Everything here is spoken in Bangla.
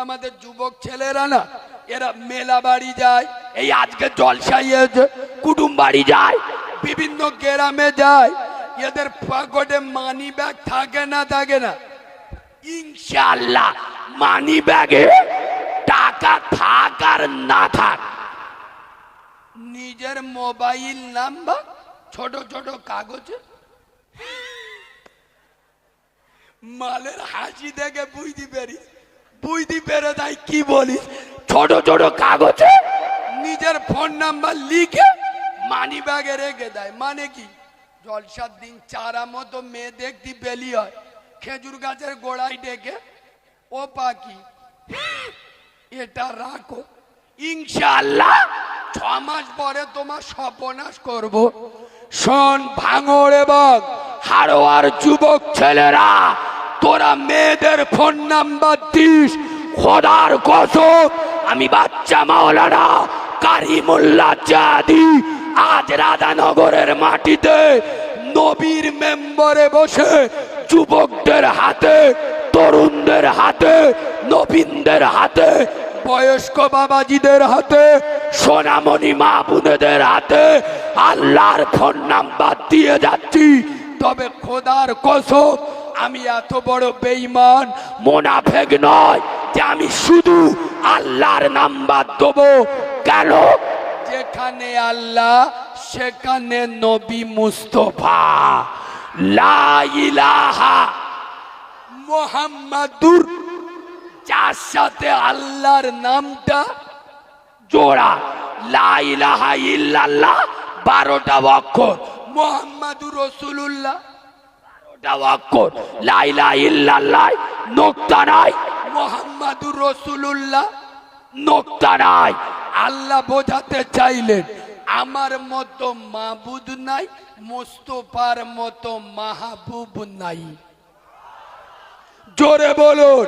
আমাদের যুবক ছেলেরা না এরা মেলা বাড়ি যায়, এই আজকে জলসাই কুটুম বাড়ি যায়, বিভিন্ন গ্রামে যায়, এদের পকেটে মানি ব্যাগ থাকে না ইনশাআল্লাহ মানি ব্যাগে টাকা থাক আর না থাক, নিজের মোবাইল নাম্বার ছোট ছোট কাগজে মালের হাসি দেখে বুঝতে পেরে তাই কি বলিস, ছোট ছোট কাগজে নিজের ফোন নাম্বার লিখে মানি ব্যাগে রেখে দেয়। মানে কি, জলসার দিন চারা মতো মেয়ে দেখতে বেলি হয়, খেজুর গাছের গোড়ায় ডেকে ও পাখি এটা রাখো, ইনশাআল্লাহ 6 মাস পরে তোমার সর্বনাশ করব। শোন ভাঙড় এবং হাড়োয়ার যুবক ছেলেরা, তোরা মেয়েদের ফোন নাম্বার দিস, খোদার কসম আমি বাচ্চা মাওলানা কারিমুল্লাহ জাদি আজ রাধানগরের মাটিতে নবীর মেম্বরে বসে যুবকদের হাতে, তরুণদের হাতে, নবীনদের হাতে, বয়স্ক বাবাজিদের হাতে, সোনামণি মা বোনেদের হাতে আল্লাহর ফোন নাম্বার দিয়ে যাচ্ছি। তবে খোদার কসম আমি এত বড় বেঈমান মুনাফিক নয় যে আমি শুধু আল্লাহর নাম্বার দেবো। কেন? যেখানে আল্লাহ সেখানে নবী মুস্তাফা লা ইলাহা মুহাম্মাদুর, যার সাথে আল্লাহর নামটা জোড়া, লা ইলাহা ইল্লাল্লাহ 12টা অক্ষর, মুহাম্মাদুর রাসূলুল্লাহ 12টা অক্ষর, লা ইলাহা ইল্লাল্লাহ নোক্তা নাই, মুহাম্মাদুর রাসূলুল্লাহ নোক্তা নাই। আল্লাহ বোঝাতে চাইলেন আমার মতো মাবুদ নাই, মুস্তাফার মতো মাহবুব নাই। জোরে বলুন